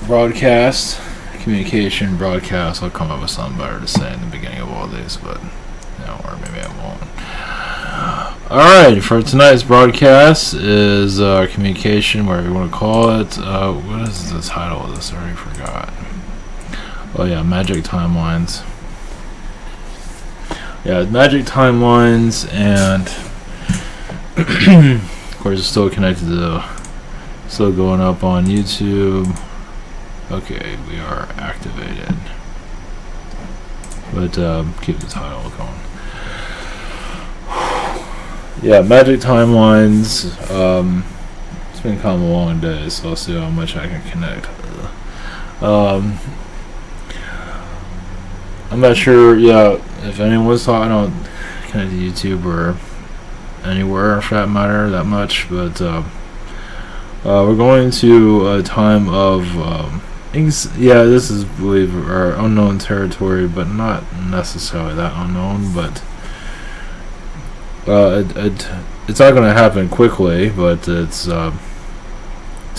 broadcast, communication, broadcast. I'll come up with something better to say in the beginning of all these, but or maybe I won't. Alright, for tonight's broadcast is communication, whatever you want to call it. What is the title of this? I already forgot. Oh yeah, magic timelines. Yeah, magic timelines, and of course it's still connected to, still going up on YouTube. Okay, we are activated, but keep the title going. Yeah, magic timelines. It's been kind of a long day, so I'll see how much I can connect. I'm not sure. Yeah, if anyone's talking, I don't connect to YouTube or anywhere for that matter that much, but we're going to a time of yeah, this is, I believe, our unknown territory, but not necessarily that unknown. But it's not going to happen quickly, but it's feels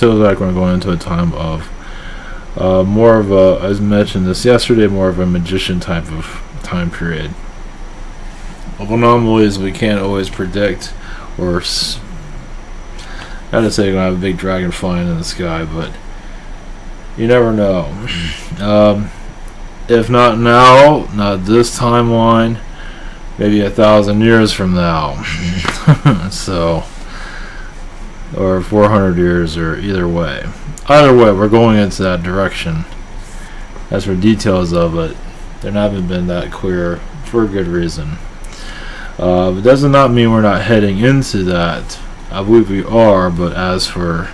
like we're going into a time of more of a, as mentioned this yesterday, more of a magician type of time period. Of anomalies we can't always predict, or not to say you're going to have a big dragon flying in the sky, but you never know. If not now, not this timeline, maybe 1,000 years from now. So, or 400 years, or either way. Either way, we're going into that direction. As for details of it, they haven't been that clear for a good reason. It does not mean we're not heading into that. I believe we are, but as for,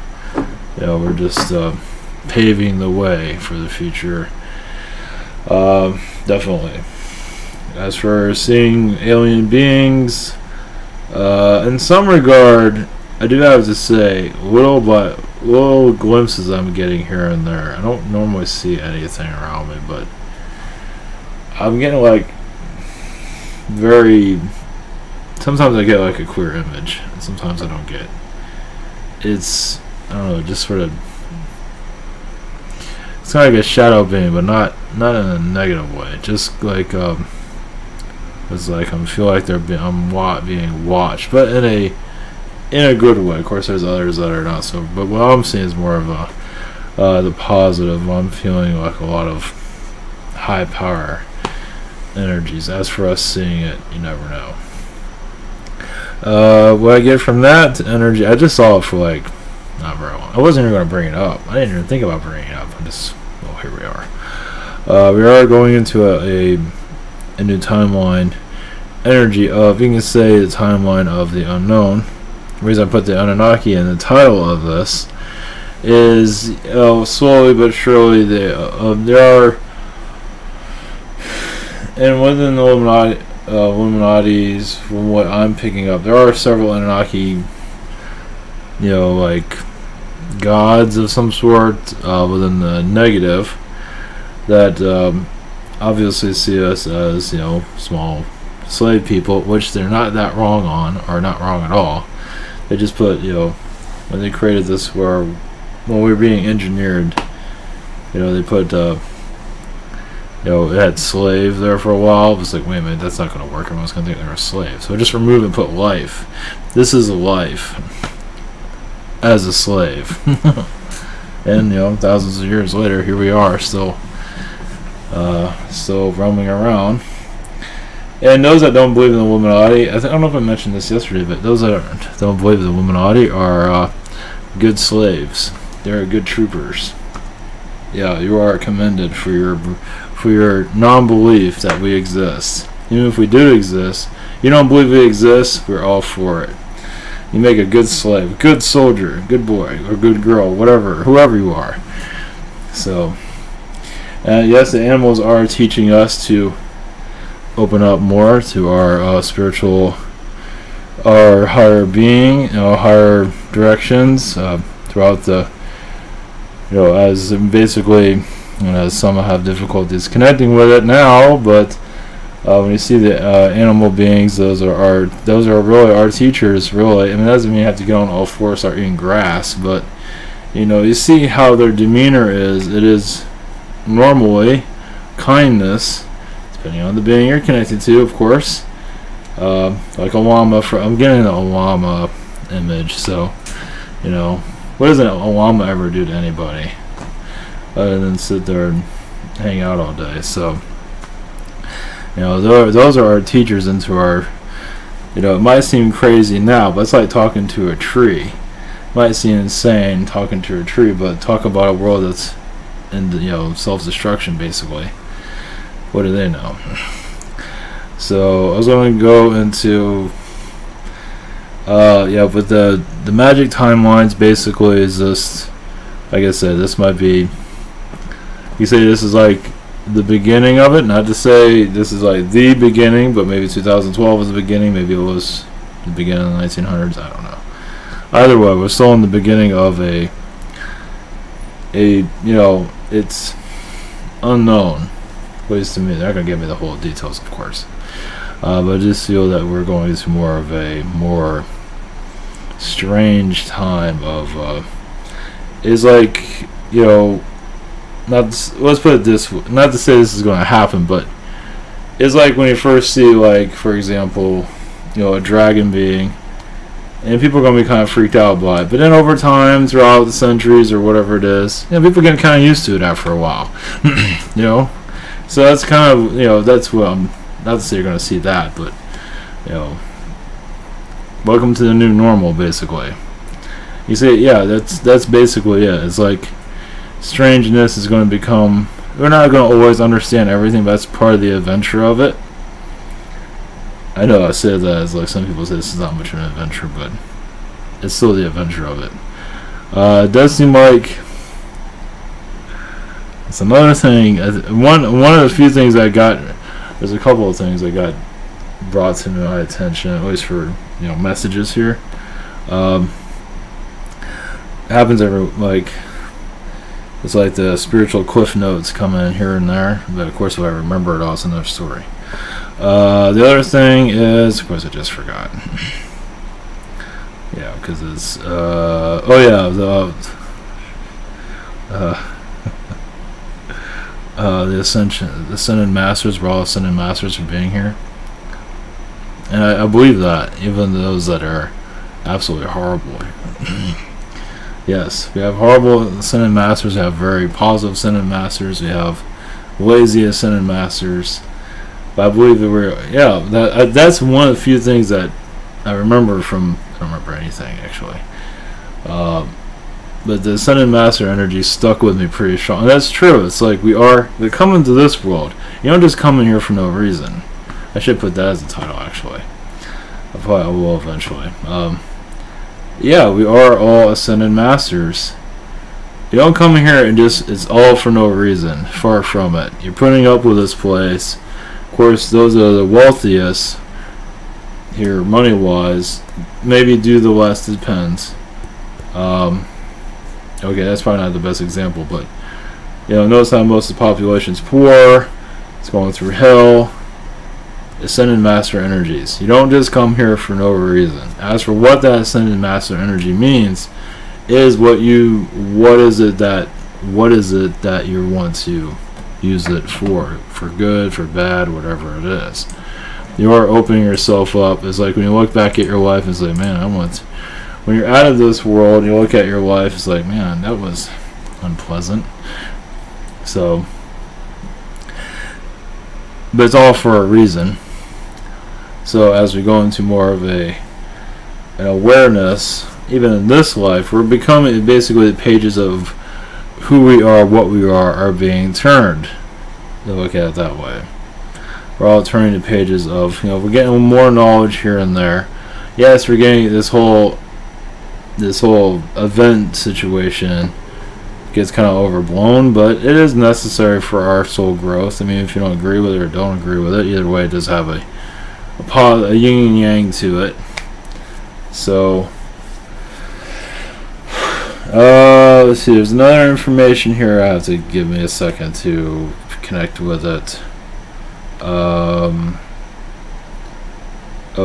we're just paving the way for the future. Definitely. As for seeing alien beings, in some regard, I do have to say, little glimpses I'm getting here and there. I don't normally see anything around me, but I'm getting like sometimes I get like a clear image, and sometimes I don't get. It's, I don't know, just sort of, it's kind of like a shadow beam, but not in a negative way. Just like it's like I feel like I'm being watched, but in a good way. Of course, there's others that are not so. But what I'm seeing is more of the positive. I'm feeling like a lot of high power energies. As for us seeing it, you never know. What I get from that energy, I just saw it for like not very long. I wasn't even going to bring it up. I didn't even think about bringing it up. Well, here we are. We are going into a new timeline energy of, you can say, the timeline of the unknown. The reason I put the Anunnaki in the title of this is slowly but surely there are, and within the Illuminati's, from what I'm picking up, there are several Anunnaki, like gods of some sort within the negative that obviously see us as small slave people, which they're not that wrong on, or not wrong at all. They just put, when they created this, when we were being engineered, they put, it had slave there for a while. It was like, wait a minute, that's not going to work. Everyone's going to think they're a slave. So just remove and put life. This is a life as a slave. And, thousands of years later, here we are, still roaming around. And those that don't believe in the Illuminati, I don't know if I mentioned this yesterday, but those that don't believe in the Illuminati are good slaves. They're good troopers. Yeah, you are commended for your non-belief that we exist. Even if we do exist, you don't believe we exist, we're all for it. You make a good slave, good soldier, good boy, or good girl, whatever, whoever you are. So, yes, the animals are teaching us to open up more to our spiritual, our higher being, higher directions throughout the, as basically, as some have difficulties connecting with it now, but when you see the animal beings, those are really our teachers. Really, I mean, that doesn't mean you have to get on all fours, start eating grass, but you know, you see how their demeanor is. It is normally kindness, depending on the being you're connected to, of course. Like a llama. I'm getting a llama image, so, you know, what does a llama ever do to anybody other than sit there and hang out all day? So, you know, those are our teachers into our, you know, it might seem crazy now, but it's like talking to a tree. It might seem insane talking to a tree, but talk about a world that's in, you know, self-destruction, basically. What do they know? So I was going to go into yeah, but the magic timelines basically is just, like I said, this might be, you say this is like the beginning of it, not to say this is like the beginning, but maybe 2012 was the beginning, maybe it was the beginning of the 1900s, I don't know. Either way, we're still in the beginning of a you know, it's unknown, at least to me. They're not going to give me the whole details, of course, but I just feel that we're going into more of a more strange time of it's like, you know, let's put it this way, not to say this is going to happen, but it's like when you first see, like, for example, you know, a dragon being, and people are going to be kind of freaked out by it, but then over time, throughout the centuries or whatever it is, you know, people are getting kind of used to it after a while. You know, so that's kind of, you know, that's what I'm, not to say you're going to see that, but, you know, welcome to the new normal, basically. You see, yeah, that's basically it. It's like strangeness is going to become, we're not going to always understand everything, but that's part of the adventure of it. I know I say that as like some people say this is not much of an adventure, but it's still the adventure of it. It does seem like it's another thing. One of the few things I got, there's a couple of things that got brought to my attention, at least for, you know, messages here. Happens every, like, it's like the spiritual cliff notes come in here and there, but of course if I remember it all, it's another story. The other thing is, of course I just forgot. Yeah, because it's oh yeah, the ascended masters. We're all ascended masters for being here, and I believe that, even those that are absolutely horrible. Yes, we have horrible ascended masters. We have very positive ascended masters. We have lazy ascended masters. But I believe that we're, yeah, that's one of the few things that I remember from, I don't remember anything actually, but the ascended master energy stuck with me pretty strong. And that's true. It's like we're coming to this world. You don't just come in here for no reason. I should put that as a title, actually. I will eventually. Yeah, we are all ascended masters. You don't come in here and just, it's all for no reason. Far from it. You're putting up with this place. Of course, those are the wealthiest here, money-wise. Maybe do the less, depends. Okay, that's probably not the best example, but, you know, notice how most of the population's poor. It's going through hell. Ascended master energies. You don't just come here for no reason. As for what that ascended master energy means, is what is it that you want to use it for good, for bad, whatever it is. You are opening yourself up. It's like when you look back at your life, it's like, man, when you're out of this world, you look at your life, it's like, man, that was unpleasant. So, but it's all for a reason. So as we go into more of an awareness, even in this life, we're becoming basically the pages of who we are, what we are being turned. To look at it that way. We're all turning the pages of, you know, we're getting more knowledge here and there. Yes, we're getting this whole event situation gets kind of overblown, but it is necessary for our soul growth. I mean, if you don't agree with it or don't agree with it, either way, it does have a yin and yang to it. So, let's see, there's another information here. I have to give me a second to connect with it. Oh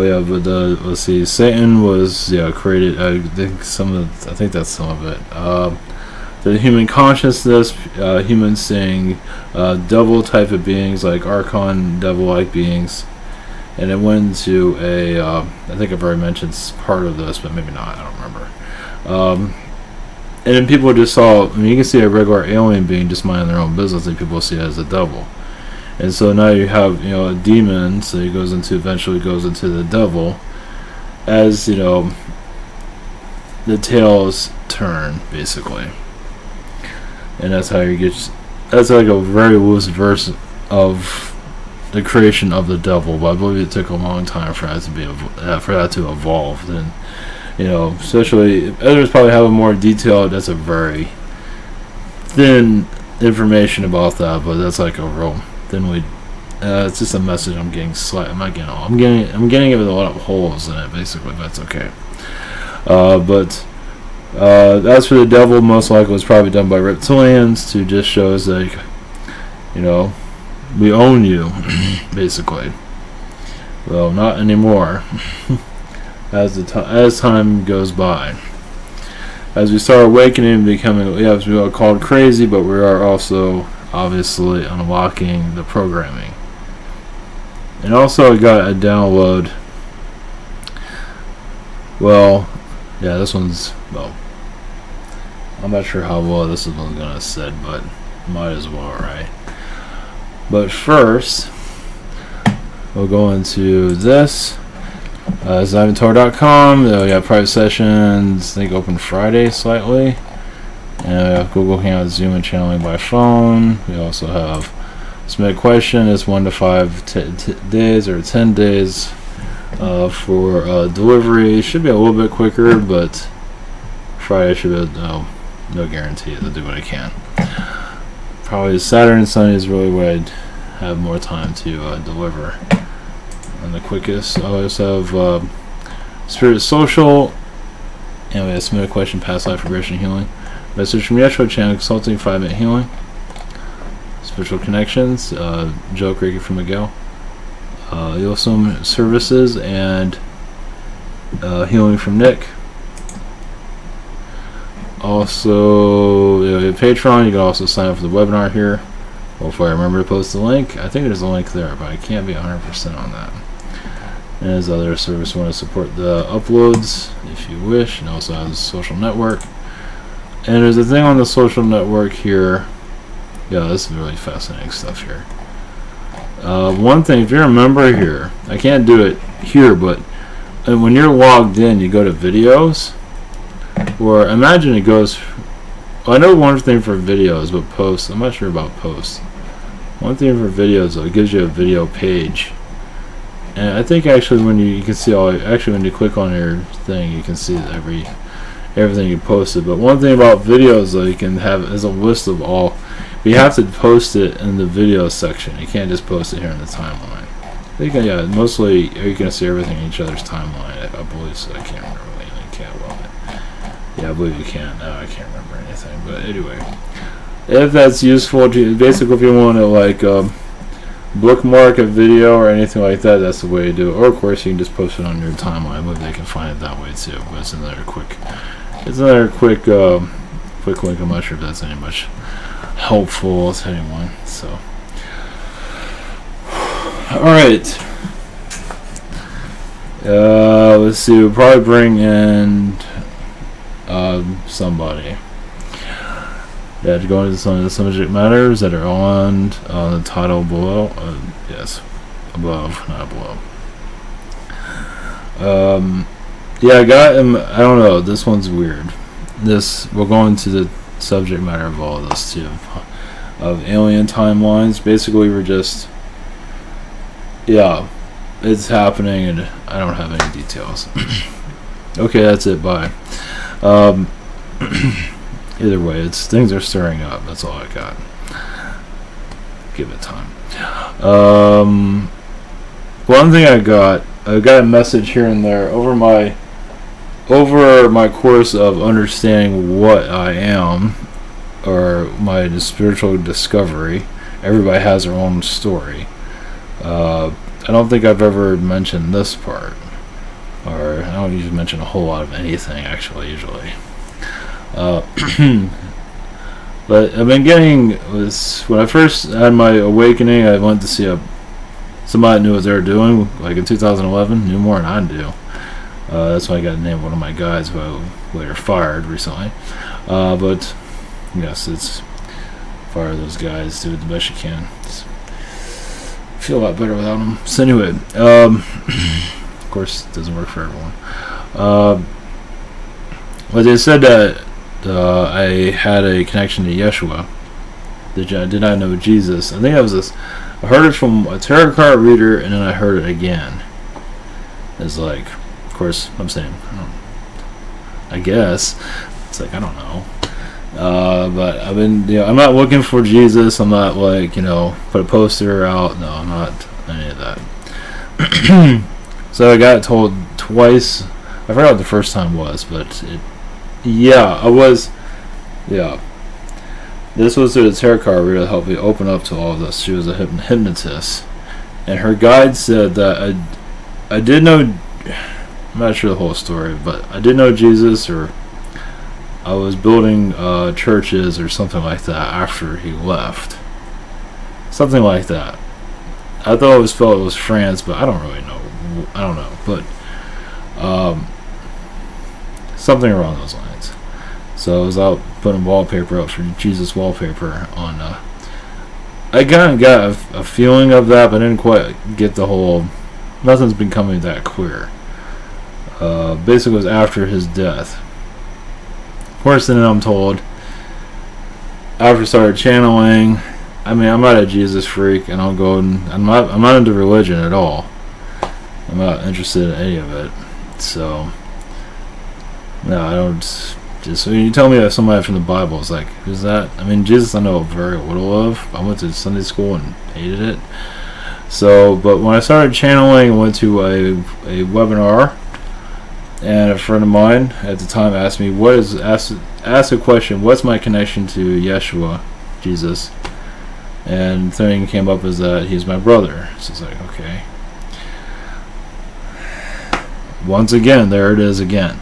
yeah, but let's see, Satan was created. I think that's some of it. the human consciousness, humans seeing devil type of beings like Archon devil-like beings, and it went into a I think I've already mentioned part of this, but maybe not, I don't remember. And then people just saw, I mean, you can see a regular alien being just minding their own business, and people see it as a devil. And so now you have, you know, a demon, so he goes into, eventually goes into the devil, as, you know, the tails turn, basically. And that's how you get, that's like a very loose verse of the creation of the devil, but I believe it took a long time for that to be, for that to evolve. And, you know, especially, others probably have a more detailed, that's a very thin information about that, but that's like a real thin, it's just a message I'm getting I'm not getting all, I'm getting it with a lot of holes in it, basically, but that's okay. But as for the devil, most likely was probably done by reptilians to just show us, like, you know, we own you, basically. Well, not anymore. As time goes by, as we start awakening and becoming, yes, we are called crazy, but we are also obviously unlocking the programming. And also I got a download. Well, yeah, this one's, well, I'm not sure how well this one's gonna said, but might as well, right? But first, we'll go into this. Zyventor.com. We have private sessions, I think open Friday slightly. And we have Google Hangouts, Zoom, and channeling by phone. We also have submit a question. It's 1 to 5 days or 10 days for delivery. Should be a little bit quicker, but Friday should be no guarantee. I'll do what I can. Probably Saturday and Sunday is really where I'd have more time to deliver. And the quickest. I always have Spirit Social, and we have submit a question, past life regression healing. Message from Yeshua, channel consulting, 5-minute healing. Spiritual connections, Joe Reiki from Miguel. Yosum services and healing from Nick. Also, you have Patreon. You can also sign up for the webinar here. Hopefully I remember to post the link. I think there's a link there, but I can't be 100% on that. And as other service, want to support the uploads if you wish, and also has a social network. And there's a thing on the social network here. Yeah, this is really fascinating stuff here. One thing, if you're a member here, I can't do it here, but when you're logged in, you go to videos, or imagine it goes. Well, I know one thing for videos, but posts, I'm not sure about posts. One thing for videos, though, it gives you a video page. And I think actually when you can see all, actually when you click on your thing, you can see everything you posted. But one thing about videos, though, you can have is a list of all. But you have to post it in the video section. You can't just post it here in the timeline. You can, yeah, mostly you can see everything in each other's timeline. I believe so. I can't remember. I can't well. Yeah, I believe you can. No, I can't remember anything. But anyway, if that's useful to you, basically if you want to like bookmark a video or anything like that, that's the way to do it. Or of course you can just post it on your timeline, but they can find it that way too. But it's another quick link. I'm not sure if that's any much helpful to anyone. So, all right. Let's see. We'll probably bring in somebody. Yeah, to go into some of the subject matters that are on the title below. Yes, above, not below. Yeah, I got him. I don't know. This one's weird. We'll go into the subject matter of all of this too, of alien timelines. Basically, we're just, yeah, it's happening, and I don't have any details. Okay, that's it. Bye. Either way, things are stirring up. That's all I got. Give it time. One thing I got a message here and there over my course of understanding what I am, or my spiritual discovery. Everybody has their own story. I don't think I've ever mentioned this part, or I don't usually mention a whole lot of anything actually. Usually, But I've been getting, when I first had my awakening, I went to see somebody knew what they were doing, like in 2011, knew more than I do. That's why I got to name one of my guys who I later fired recently. But yes, it's fire those guys, do it the best you can. Feel a lot better without them. So anyway, of course, it doesn't work for everyone. But they said that I had a connection to Yeshua. I did not know Jesus. I think I heard it from a tarot card reader, and then I heard it again. It's like, of course, I'm saying, I guess. It's like, I don't know. But I've been, I'm not looking for Jesus. I'm not like, put a poster out. No, I'm not any of that. So I got told twice. I forgot what the first time was, but I was. This was the tarot card reader that helped me open up to all of this. She was a hypnotist, and her guide said that I did know. I'm not sure the whole story, but I did know Jesus, or I was building churches or something like that after he left. Something like that. I thought it was France, but I don't really know. I don't know, but something along those lines. So I was out putting wallpaper up for Jesus wallpaper on. I got a feeling of that, but I didn't quite get the whole. Nothing's been coming that clear. Basically, it was after his death. Worse than I'm told. After I started channeling, I mean, I'm not a Jesus freak, and I'm not into religion at all. I'm not interested in any of it. So, no, I don't. Just when you tell me that somebody from the Bible is like, who's that? I mean, Jesus I know very little of. I went to Sunday school and hated it. So, but when I started channeling, I went to a webinar. And a friend of mine at the time asked me, asked a question, what's my connection to Yeshua, Jesus? And the thing came up as that he's my brother. So it's like, okay. Once again, there it is again.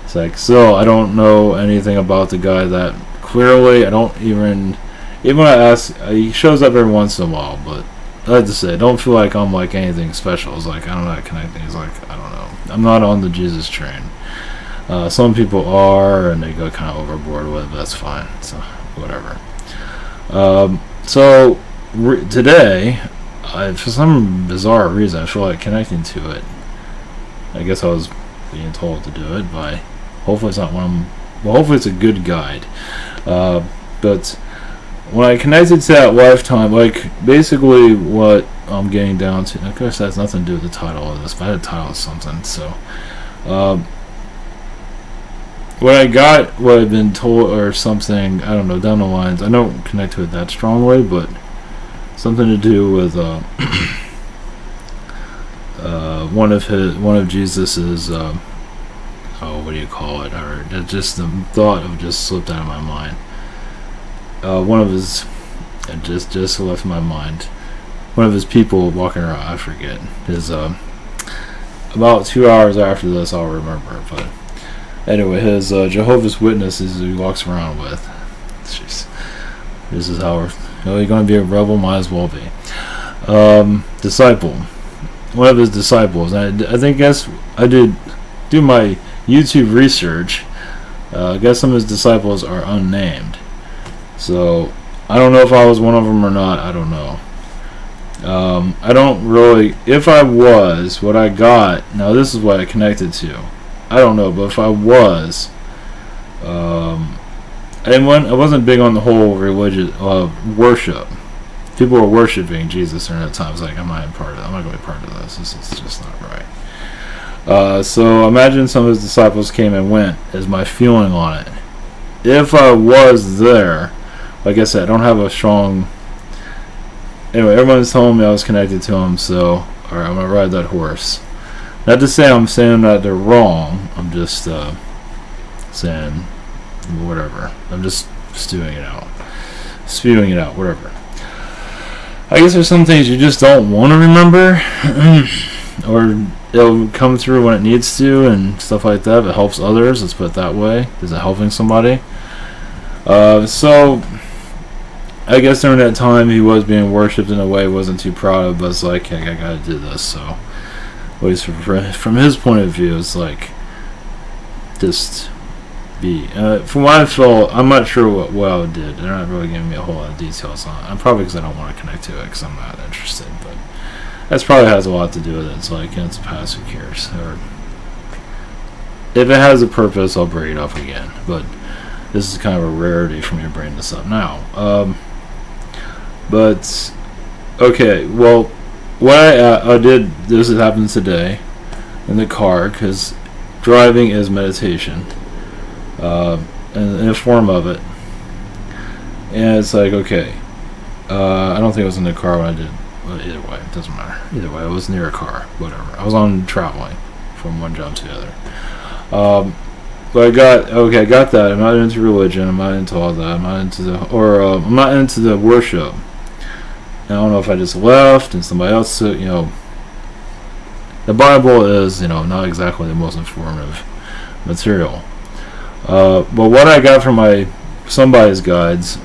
It's like, so I don't know anything about the guy that clearly. I don't even when I ask, he shows up every once in a while, but I like to say, I don't feel like I'm like anything special. It's like, I'm not connecting. It's like, I don't know. I'm not on the Jesus train. Some people are, and they go kind of overboard with it, but that's fine. So, whatever. Today, for some bizarre reason, I feel like connecting to it. I guess I was being told to do it by, hopefully it's not hopefully it's a good guide. But when I connected to that lifetime, like basically what I'm getting down to, and of course that has nothing to do with the title of this, but I had a title of something. So what I've been told or something, I don't know, down the lines, I don't connect to it that strongly, but something to do with one of Jesus's what do you call it, or just the thought of just slipped out of my mind. One of his, it just left my mind. One of his people walking around, I forget. His about 2 hours after this, I'll remember. But anyway, his Jehovah's Witnesses he walks around with. Jeez. This is how you're going to be a rebel, might as well be. Disciple. One of his disciples. I guess I did do my YouTube research. I guess some of his disciples are unnamed. So, I don't know if I was one of them or not. I don't know. I don't really... If I was, what I got... Now, this is what I connected to. I don't know, but if I was... I wasn't big on the whole religious worship. People were worshiping Jesus during that time. I was like, I'm not going to be part of this. This is just not right. So, imagine some of his disciples came and went, is my feeling on it. If I was there... Like I said, I don't have a strong... Anyway, everyone's telling me I was connected to him, so... Alright, I'm going to ride that horse. Not to say I'm saying that they're wrong. I'm just saying whatever. I'm just spewing it out. Whatever. I guess there's some things you just don't want to remember. Or it'll come through when it needs to and stuff like that. If it helps others, let's put it that way. Is it helping somebody? So... I guess during that time he was being worshipped in a way he wasn't too proud of, but it's like, hey, I gotta do this. So at least from his point of view, it's like just be. From what I felt, I'm not sure what I did. They're not really giving me a whole lot of details on it. I'm probably because I don't want to connect to it because I'm not interested. But that's probably has a lot to do with it. It's like, it's a past, who cares? Or if it has a purpose, I'll bring it up again. But this is kind of a rarity for me to bring this up now. But okay, well, what I did, this has happened today in the car, because driving is meditation, in a form of it. And it's like, okay, I don't think I was in the car when I did. Well, either way, it doesn't matter. Either way, I was near a car, whatever. I was on traveling from one job to the other. But I got that. I'm not into religion. I'm not into all that. I'm not into I'm not into the worship. And I don't know if I just left and somebody else took, the Bible is, not exactly the most informative material. But what I got from somebody's guides,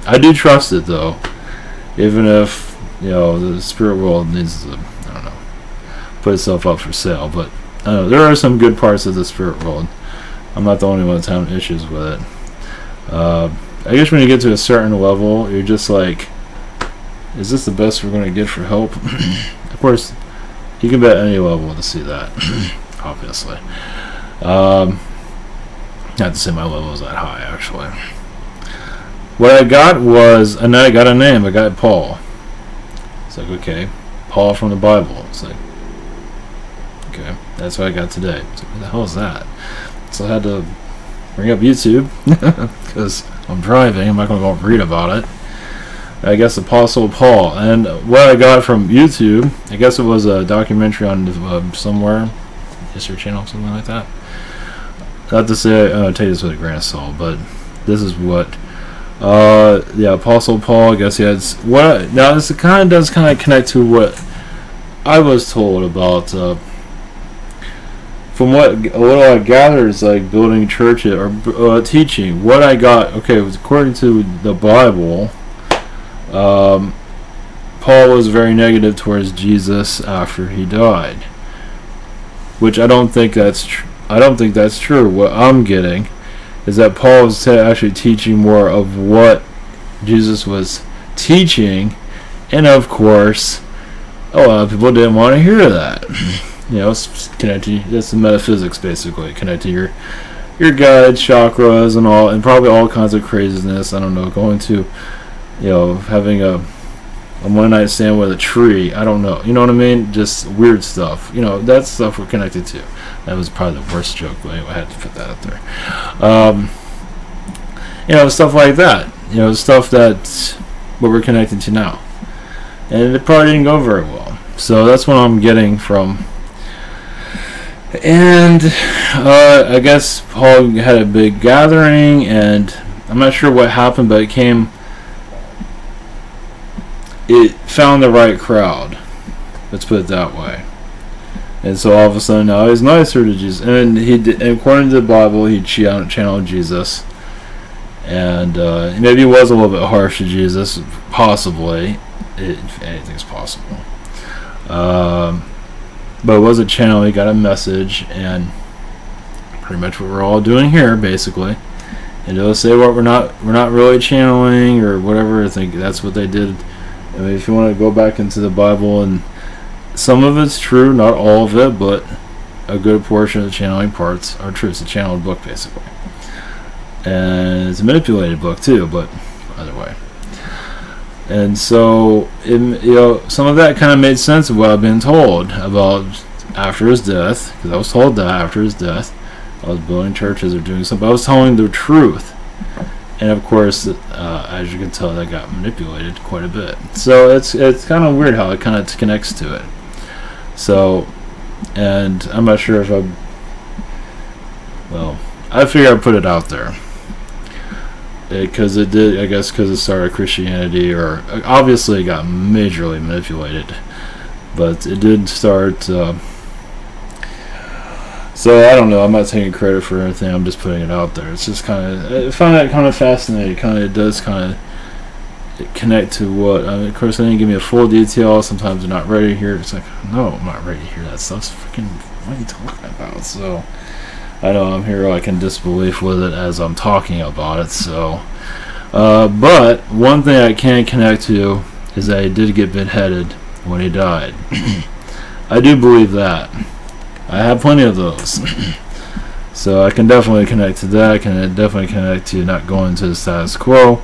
I do trust it though, even if the spirit world needs to, I don't know, put itself up for sale. But there are some good parts of the spirit world. I'm not the only one that's having issues with it. I guess when you get to a certain level, you're just like, is this the best we're going to get for help? Of course, you can bet any level to see that, obviously. Not to say my level is that high, actually. What I got was, and then I got a name. I got Paul. It's like, okay, Paul from the Bible. It's like, okay, that's what I got today. It's like, what the hell is that? So I had to bring up YouTube, because I'm driving. I'm not going to go read about it. I guess Apostle Paul. And what I got from YouTube, I guess it was a documentary on somewhere, History Channel, something like that. Not to say, I'll take this with a grain of salt, but this is what, Apostle Paul, I guess he has, now this does kind of connect to what I was told about, from what I gathered is like building churches or teaching. What I got, okay, was according to the Bible, Paul was very negative towards Jesus after he died, which I don't think that's true. What I'm getting is that Paul was actually teaching more of what Jesus was teaching, and of course, a lot of people didn't want to hear that. It's connected. That's the metaphysics, basically. Connecting your guides, chakras, and all, and probably all kinds of craziness. I don't know. Going to, having a one-night stand with a tree. I don't know. You know what I mean? Just weird stuff. That stuff we're connected to. That was probably the worst joke, but anyway, I had to put that out there. Stuff like that. Stuff that's what we're connected to now. And it probably didn't go very well. So that's what I'm getting from. And I guess Paul had a big gathering, and I'm not sure what happened, but it found the right crowd. Let's put it that way. And so all of a sudden now he's nicer to Jesus, and and according to the Bible, he channeled Jesus, and maybe he was a little bit harsh to Jesus, possibly. Anything's possible. But it was a channel. He got a message, and pretty much what we're all doing here, basically. And they'll say what we're not really channeling or whatever. I think that's what they did. I mean, if you want to go back into the Bible, and some of it's true, not all of it, but a good portion of the channeling parts are true. It's a channeled book, basically, and it's a manipulated book too. But either way. And so, some of that kind of made sense of what I've been told about after his death, because I was told that after his death, I was building churches or doing something. I was telling the truth, and of course, as you can tell, that got manipulated quite a bit. So it's kind of weird how it kind of connects to it. So, and I'm not sure if I figure I'd put it out there. Because it did, I guess, because it started Christianity, or obviously it got majorly manipulated, but it did start. So I don't know. I'm not taking credit for anything. I'm just putting it out there. It's just kind of, I found that kind of fascinating. It does kind of, connect to what. I mean, of course, they didn't give me a full detail. Sometimes they're not ready to hear it. It's like, no, I'm not ready to hear that stuff. Freaking, what are you talking about? So I know I'm here like in disbelief with it as I'm talking about it. So, but one thing I can connect to is that he did get beheaded when he died. I do believe that. I have plenty of those. So I can definitely connect to that. I can definitely connect to not going to the status quo.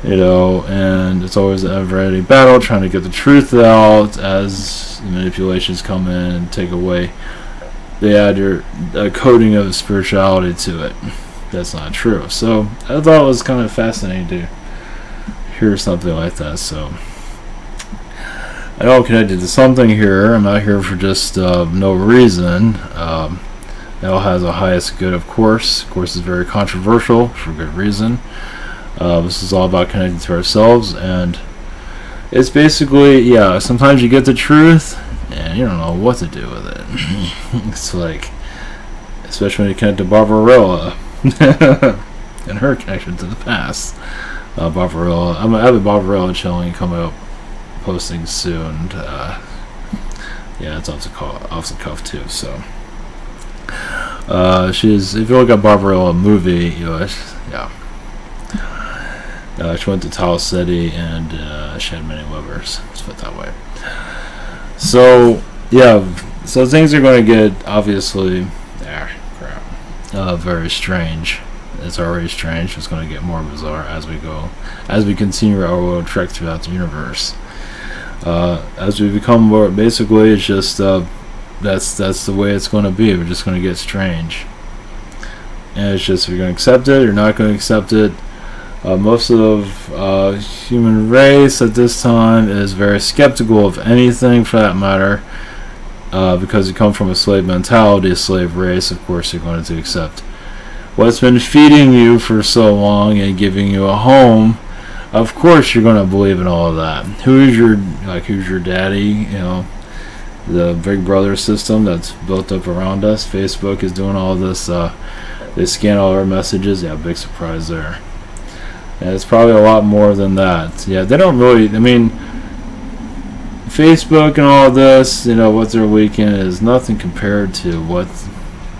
You know, and it's always an ever-ending battle trying to get the truth out as manipulations come in and take away. They add a coating of spirituality to it. That's not true. So I thought it was kind of fascinating to hear something like that. So I know I'm connected to something here. I'm not here for just no reason. It all has a highest good, of course. Of course, it's very controversial for good reason. This is all about connecting to ourselves, and it's basically, yeah, sometimes you get the truth and you don't know what to do with it. It's like, especially when you connect to Barbarella and her connection to the past. Barbarella, I have a Barbarella chilling coming up, posting soon. Yeah, it's off the cuff too. So she's, if you look at Barbarella movie, you know, yeah. She went to Tau City and she had many livers. Let's put it that way. So yeah, so things are going to get obviously very strange. It's already strange. It's going to get more bizarre as we go, as we continue our little trek throughout the universe. As we become more, basically, it's just that's the way it's going to be. We're just going to get strange, and it's just, if you're going to accept it or not going to accept it. Most of human race at this time is very skeptical of anything, for that matter, because you come from a slave mentality, a slave race. Of course, you're going to accept what's been feeding you for so long and giving you a home. Of course, you're going to believe in all of that. Who's your daddy? You know, the Big Brother system that's built up around us. Facebook is doing all this. They scan all our messages. Yeah, big surprise there. And it's probably a lot more than that. Yeah, they don't really, I mean, Facebook and all this, you know, what they're leaking is nothing compared to what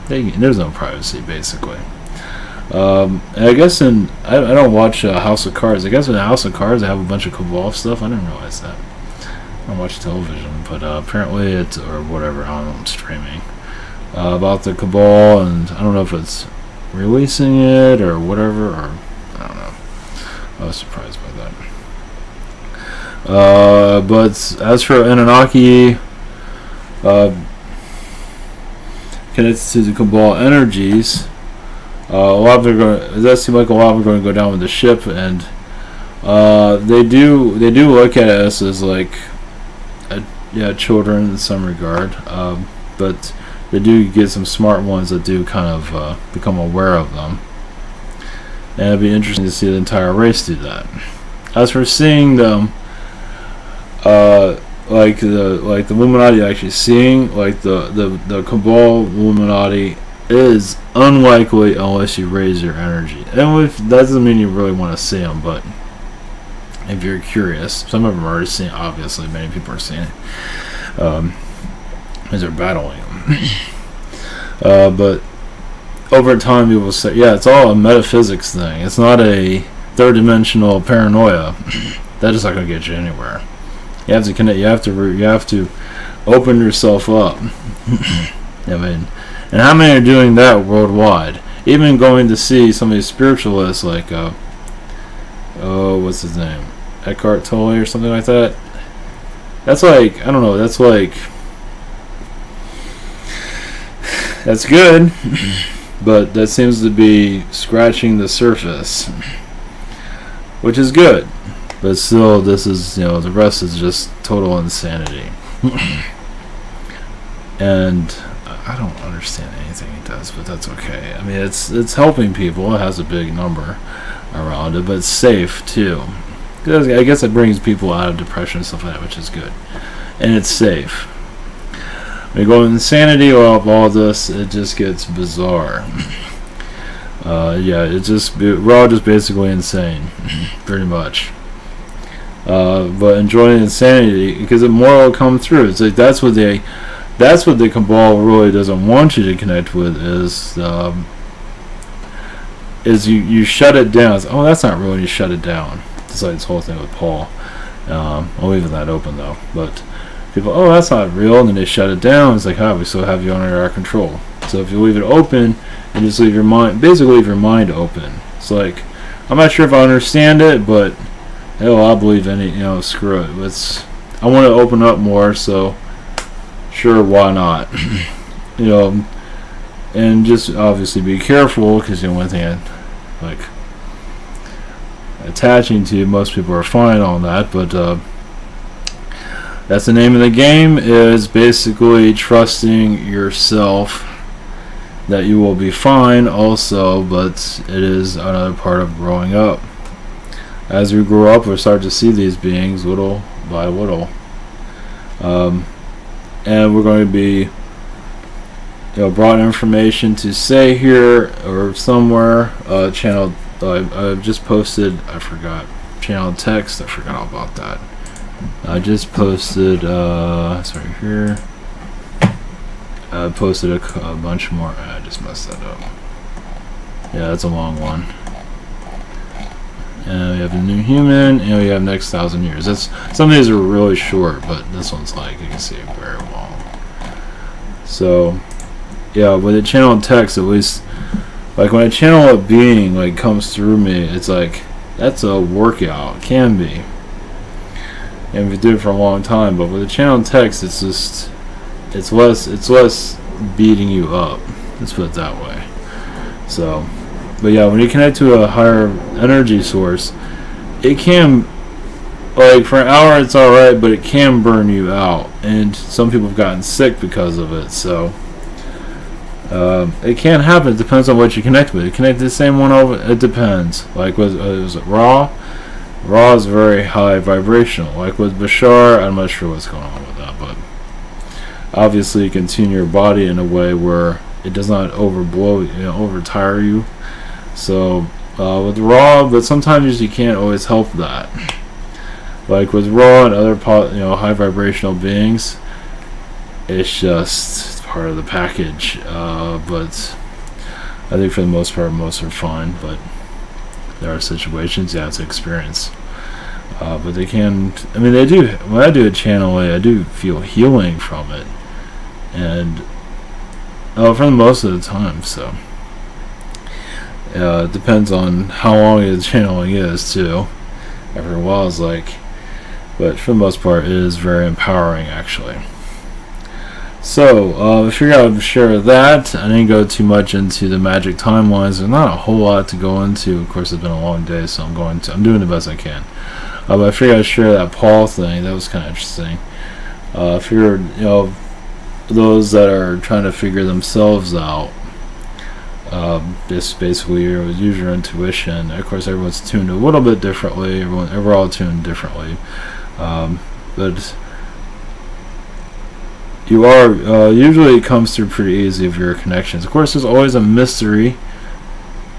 there's no privacy, basically. And I guess I don't watch House of Cards. I guess in House of Cards they have a bunch of cabal stuff. I didn't realize that. I don't watch television, but apparently it's, or whatever, I don't know, I'm streaming. About the cabal, and I don't know if it's releasing it or whatever, or I don't know. I was surprised by that. But as for Anunnaki, connected to the cabal energies, a lot of them are going. It does seem like a lot of them are going to go down with the ship, and they do look at us as like, children in some regard. But they do get some smart ones that do kind of become aware of them. And it'd be interesting to see the entire race do that. As for seeing them, like the Illuminati actually seeing, like the cabal Illuminati is unlikely unless you raise your energy. And that doesn't mean you really want to see them, but if you're curious, some of them are already seeing. Obviously, many people are seeing it as they're battling them. But over time, people say, yeah, it's all a metaphysics thing. It's not a third-dimensional paranoia. That is not going to get you anywhere. You have to connect. You have to open yourself up. I mean, and how many are doing that worldwide? Even going to see some of these spiritualists, like what's his name, Eckhart Tolle or something like that. That's like, I don't know. That's like, that's good. But that seems to be scratching the surface, which is good. But still, this is, you know, the rest is just total insanity. And I don't understand anything it does, but that's okay. I mean, it's helping people. It has a big number around it, but it's safe too. I guess it brings people out of depression and stuff like that, which is good. And it's safe. When you go insanity of all this, it just gets bizarre. Yeah, we're all just basically insane, pretty much. but enjoying insanity, because the moral will come through. It's like that's what the cabal really doesn't want you to connect with, is you shut it down. It's, oh, that's not real, and you shut it down. It's like this whole thing with Paul. I'll leave that open though. But people, oh, that's not real, and then they shut it down. It's like, ah, we still have you under our control. So if you leave it open and just leave your mind, basically leave your mind open. It's like, I'm not sure if I understand it, but hell, I'll believe any, screw it. I want to open up more, so sure, why not? And just obviously be careful, because one thing like attaching to, most people are fine on that, but that's the name of the game, is basically trusting yourself that you will be fine also. But it is another part of growing up. As we grow up, we start to see these beings little by little, and we're going to be brought information to say here or somewhere. Channel, I've just posted, I forgot, channel text, I forgot all about that. I just posted, sorry, here, I posted a bunch more. I just messed that up. Yeah, that's a long one. And we have the new human, and we have next 1,000 years. Some of these are really short, but this one's, like, you can see, very long. So yeah, with a channel text, at least, like when a channel of being like comes through me, it's like that's a workout. It can be, and we do it for a long time. But with a channel text, it's just it's less beating you up. Let's put it that way. So, but yeah, when you connect to a higher energy source, it can, like, for an hour it's alright, but it can burn you out, and some people have gotten sick because of it. So it can happen. It depends on what you connect with. You connect to the same one over, it depends. Like was it Ra is very high vibrational. Like with Bashar, I'm not sure what's going on with that, but obviously you can tune your body in a way where it does not overblow, overtire you. So with Ra, but sometimes you can't always help that. Like with Ra and other high vibrational beings, it's just part of the package. But I think for the most part, most are fine. But there are situations you have to experience. But they can, I mean, they do. When I do a channeling, I do feel healing from it, and for the most of the time. So it depends on how long the channeling is too. Every while is like, but for the most part, it is very empowering actually. So I figured I would share that. I didn't go too much into the magic timelines. There's not a whole lot to go into. Of course, it's been a long day, so I'm doing the best I can. But I figured I'd share that Paul thing. That was kind of interesting. I figured, those that are trying to figure themselves out, just basically use your intuition. Of course, everyone's tuned a little bit differently. We're all tuned differently, but you are usually it comes through pretty easy of your connections. Of course, there's always a mystery,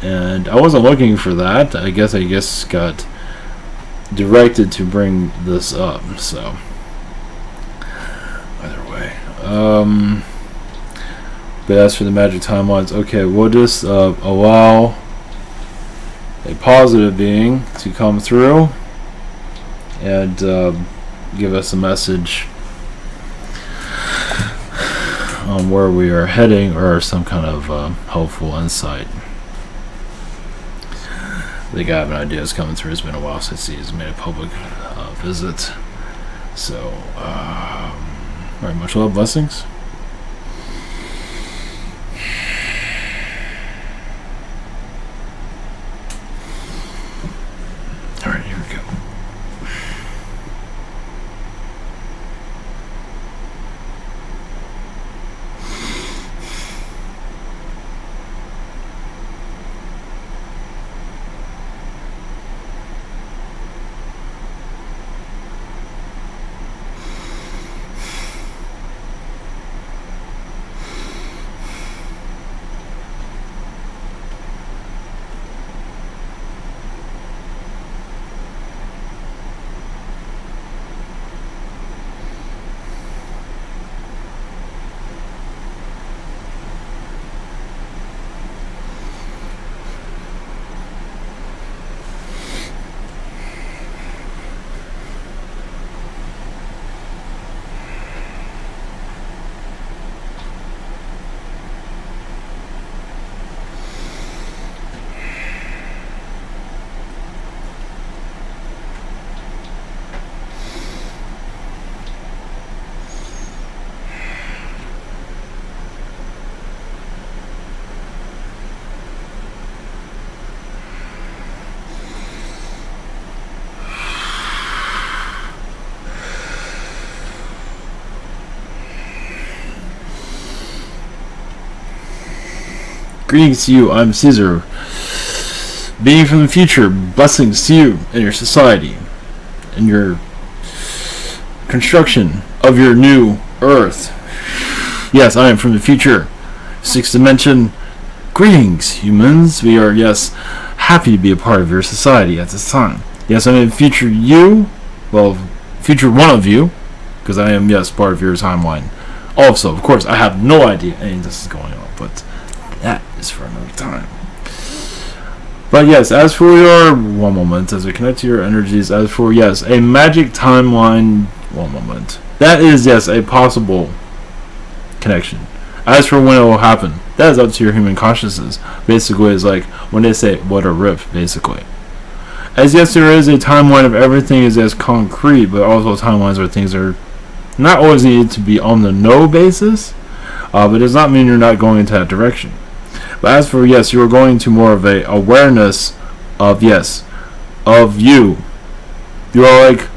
and I wasn't looking for that. I guess got directed to bring this up. So either way, but as for the magic timelines, okay, we'll just allow a positive being to come through and give us a message on where we are heading, or some kind of helpful insight. I think I have an idea is coming through. It's been a while since he's made a public visit. So, very much love, blessings. Alright, here we go. Greetings to you, I'm Caesar. Being from the future, blessings to you and your society and your construction of your new Earth. Yes, I am from the future. 6th dimension. Greetings, humans. We are, yes, happy to be a part of your society at this time. Yes, I'm in future you. Well, future one of you. Because I am, yes, part of your timeline. Also, of course, I have no idea any of this is going on. But that is for another time. But yes, as for your... One moment. As we connect to your energies. As for, yes, a magic timeline... One moment. That is, yes, a possible connection. As for when it will happen, that is up to your human consciousness. Basically, it's like when they say, what a rip, basically. As yes, there is a timeline of everything is as concrete, but also timelines are things that are not always needed to be on the no basis, but it does not mean you're not going into that direction. But as for, yes, you are going to more of a awareness of, yes, of you. You are like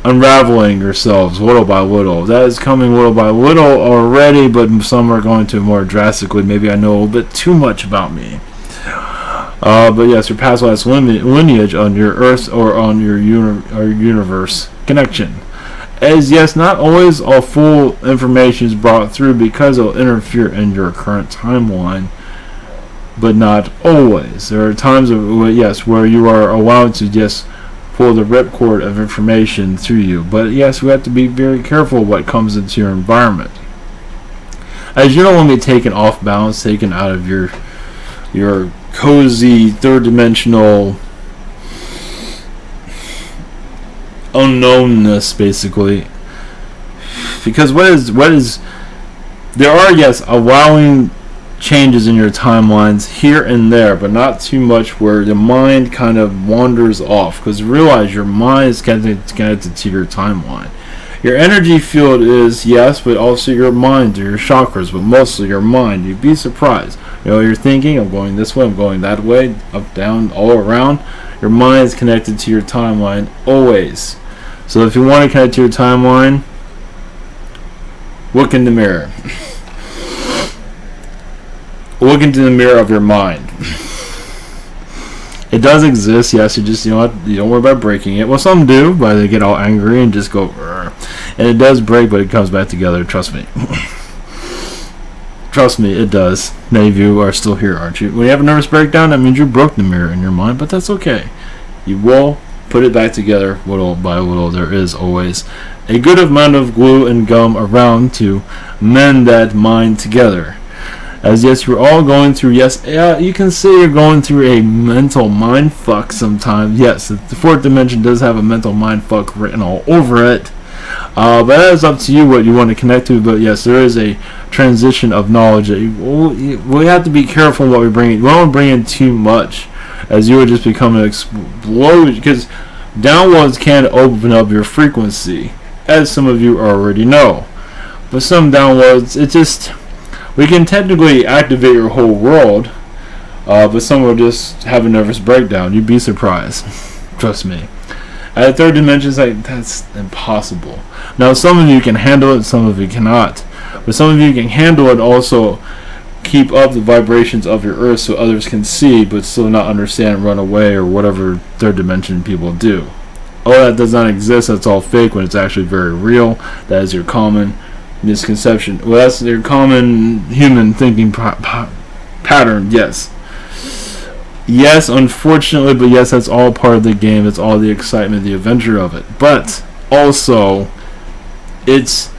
unraveling yourselves little by little. That is coming little by little already, but some are going to more drastically. Maybe I know a little bit too much about me. But yes, your past life lineage on your Earth or on your universe connection. As yes, not always all full information is brought through because it will interfere in your current timeline, but not always. There are times of, yes, where you are allowed to just pull the ripcord of information through you. But yes, we have to be very careful what comes into your environment. As you don't want to be taken off balance, taken out of your cozy third dimensional unknownness, basically. Because what is there are, yes, allowing changes in your timelines here and there, but not too much where the mind kind of wanders off, because realize your mind is connected to your timeline. Your energy field is, yes, but also your mind or your chakras, but mostly your mind. You'd be surprised. You know, you're thinking, I'm going this way, I'm going that way, up, down, all around. Your mind is connected to your timeline always. So if you want to connect to your timeline, look in the mirror. Look into the mirror of your mind. It does exist, yes. You just, you know what, you don't worry about breaking it. Well, some do, but they get all angry and just go, "Rrr." And it does break, but it comes back together. Trust me. Trust me, it does. Many of you are still here, aren't you? When you have a nervous breakdown, that means you broke the mirror in your mind, but that's okay. You will put it back together little by little. There is always a good amount of glue and gum around to mend that mind together. As yes, you're all going through, yes, you can say you're going through a mental mind fuck sometimes. Yes, the fourth dimension does have a mental mind fuck written all over it. But that is up to you what you want to connect to. But yes, there is a transition of knowledge that we have to be careful what we bring in. We don't want to bring in too much, as you would just become an explosion. Because downloads can open up your frequency, as some of you already know. But some downloads, it just... We can technically activate your whole world, but some will just have a nervous breakdown. You'd be surprised. Trust me. At the third dimension, it's like, that's impossible. Now, some of you can handle it, some of you cannot. But some of you can handle it, also keep up the vibrations of your Earth so others can see, but still not understand, run away, or whatever third dimension people do. Oh, that does not exist. That's all fake when it's actually very real. That is your common misconception. Well, that's their common human thinking pattern. Yes, unfortunately, but yes, that's all part of the game. It's all the excitement, the adventure of it. But also, it's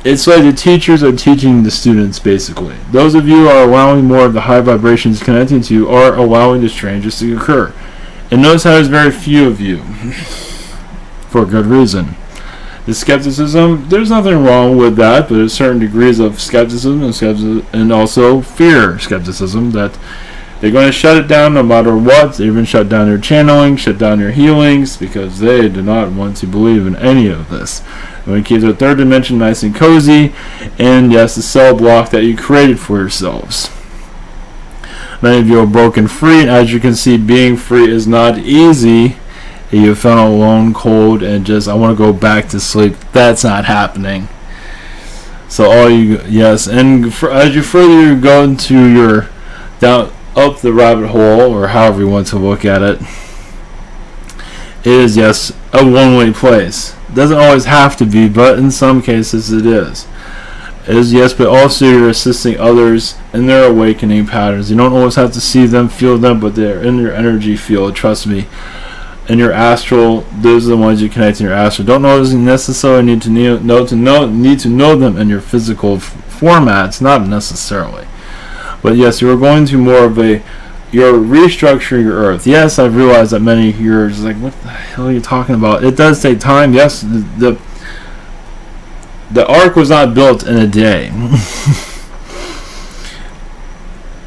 like the teachers are teaching the students, basically. Those of you who are allowing more of the high vibrations connecting to you are allowing the strangers to occur. And notice how there's very few of you for good reason. The skepticism, there's nothing wrong with that, but there's certain degrees of skepticism and also fear skepticism that they're going to shut it down no matter what. They even shut down your channeling, shut down your healings, because they do not want to believe in any of this. They want to keep their third dimension nice and cozy, and yes, the cell block that you created for yourselves. Many of you are broken free, and as you can see, being free is not easy. You felt alone, cold, and just, I want to go back to sleep. That's not happening. So all you, yes, and as you further go into your down up the rabbit hole, or however you want to look at it, is, yes, a one-way place. Doesn't always have to be, but in some cases it is. It is, yes, but also you're assisting others in their awakening patterns. You don't always have to see them, feel them, but they're in your energy field. Trust me. In your astral, those are the ones you connect in your astral. Don't always necessarily need to know them in your physical formats, not necessarily. But yes, you're going to more of a, you're restructuring your earth. Yes, I've realized that many here are just like, what the hell are you talking about? It does take time. Yes, the ark was not built in a day.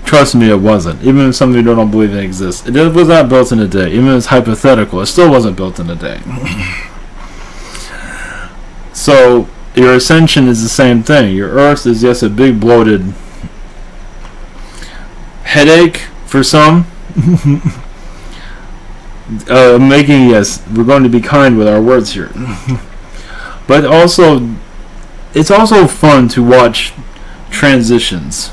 Trust me, it wasn't. Even if some of you don't believe it exists, it was not built in a day. Even if it's hypothetical, it still wasn't built in a day. So your ascension is the same thing. Your earth is, yes, a big bloated headache for some. Yes, we're going to be kind with our words here. But also, it's also fun to watch transitions,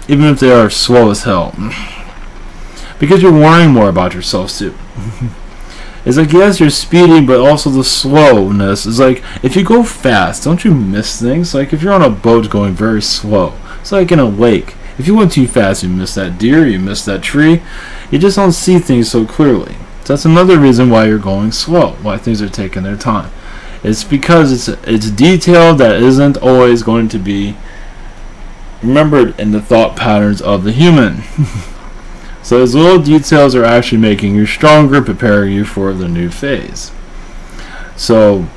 even if they are slow as hell, because you're worrying more about yourself too. It's like, yes, you're speeding, but also the slowness is like, if you go fast, don't you miss things? Like if you're on a boat going very slow, it's like in a lake. If you went too fast, you miss that deer, you miss that tree. You just don't see things so clearly. So that's another reason why you're going slow, why things are taking their time. It's because it's detail that isn't always going to be remembered in the thought patterns of the human. So those little details are actually making you stronger, preparing you for the new phase. So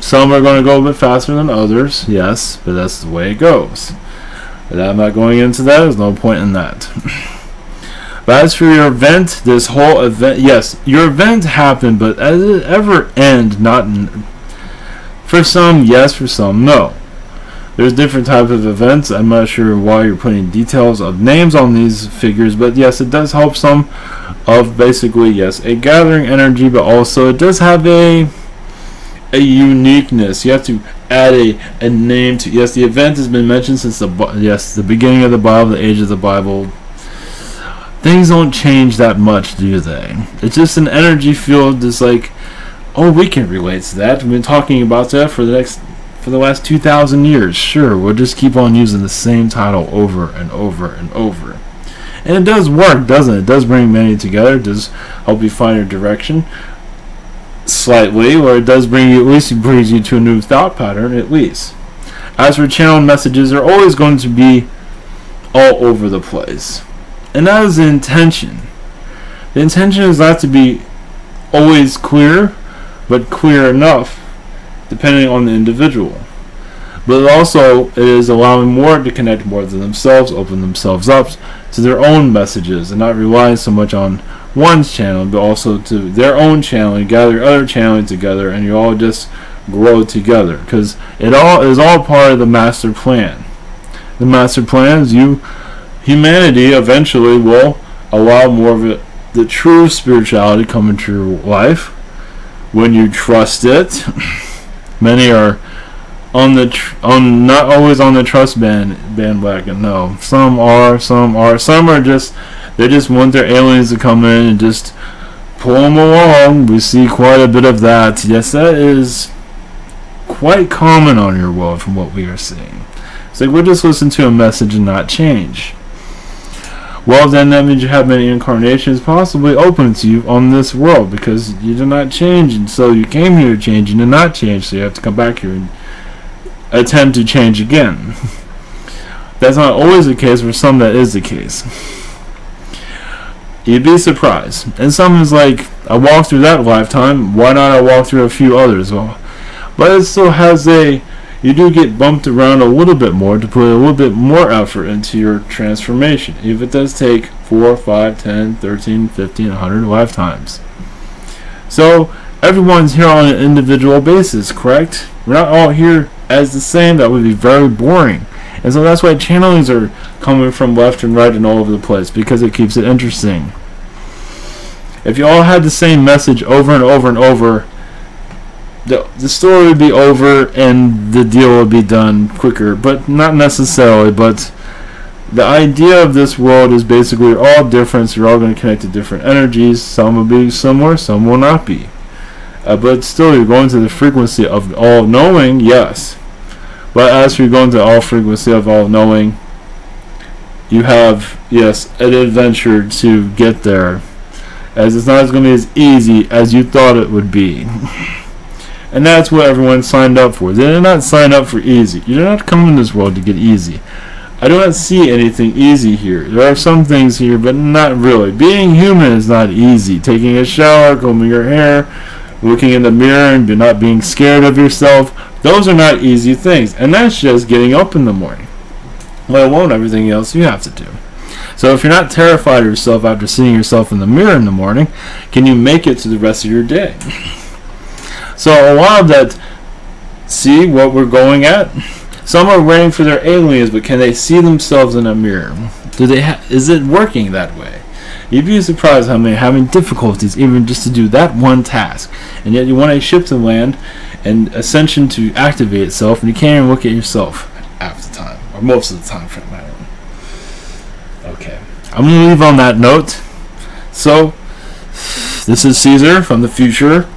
some are going to go a bit faster than others, yes, but that's the way it goes. But I'm not going into that. There's no point in that. But as for your event, this whole event, yes, your event happened, but does it ever end? Not for some, yes, for some, no. There's different types of events. I'm not sure why you're putting details of names on these figures, but yes, it does help some of basically, yes, a gathering energy, but also it does have a uniqueness. You have to add a name to, yes, the event has been mentioned since the beginning of the Bible, the age of the Bible. Things don't change that much, do they? It's just an energy field that's like, oh, we can relate to that. We've been talking about that for the last 2,000 years. Sure, we'll just keep on using the same title over and over and over. And it does work, doesn't it? It does bring many together. It does help you find your direction slightly, or it does bring you, at least it brings you to a new thought pattern, at least. As for channeled messages, they're always going to be all over the place. And that is the intention. The intention is not to be always clear, but clear enough, depending on the individual. But also, it is allowing more to connect more to themselves, open themselves up to their own messages, and not relying so much on one's channel, but also to their own channel, and gather other channeling together, and you all just grow together, because it all is all part of the master plan. The master plan is humanity eventually will allow more of it, the true spirituality come into your life when you trust it. Many are not always on the trust bandwagon. No, some are just, they just want their aliens to come in and just pull them along. We see quite a bit of that. Yes, that is quite common on your world from what we are seeing. It's like, we'll just listen to a message and not change. Well, then that means you have many incarnations possibly open to you on this world, because you do not change, and so you came here to change and did not change, so you have to come back here and attempt to change again. That's not always the case. For some, that is the case. You'd be surprised. And some is like, I walked through that lifetime, why not I walk through a few others? Well, but it still has you do get bumped around a little bit more to put a little bit more effort into your transformation. If it does take 4, 5, 10, 13, 15, 100 lifetimes. So everyone's here on an individual basis, correct? We're not all here as the same. That would be very boring. And so that's why channelings are coming from left and right and all over the place, because it keeps it interesting. If you all had the same message over and over and over, the story would be over and the deal would be done quicker, but not necessarily. But The idea of this world is basically we're all different, so you're all going to connect to different energies. Some will be similar, some will not be. But still, you're going to the frequency of all-knowing, yes. But as you're going to all frequency of all-knowing, you have, yes, an adventure to get there. As it's not going to be as easy as you thought it would be. And that's what everyone signed up for. They did not sign up for easy. You did not come in this world to get easy. I do not see anything easy here. There are some things here, but not really. Being human is not easy. Taking a shower, combing your hair, looking in the mirror and not being scared of yourself, those are not easy things. And that's just getting up in the morning, let alone everything else you have to do. So if you're not terrified of yourself after seeing yourself in the mirror in the morning, can you make it to the rest of your day? So a lot of that, see what we're going at? Some are waiting for their aliens, but can they see themselves in a mirror? Is it working that way? You'd be surprised how many are having difficulties even just to do that one task. And yet you want a ship to land and Ascension to activate itself, and you can't even look at yourself half the time, or most of the time for that matter. Okay, I'm going to leave on that note. So, this is Caesar from the future,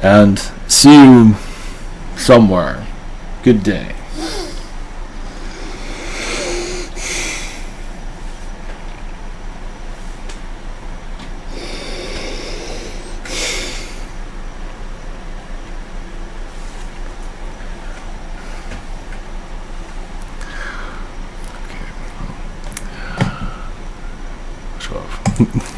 and see you somewhere. Good day. Okay. 12.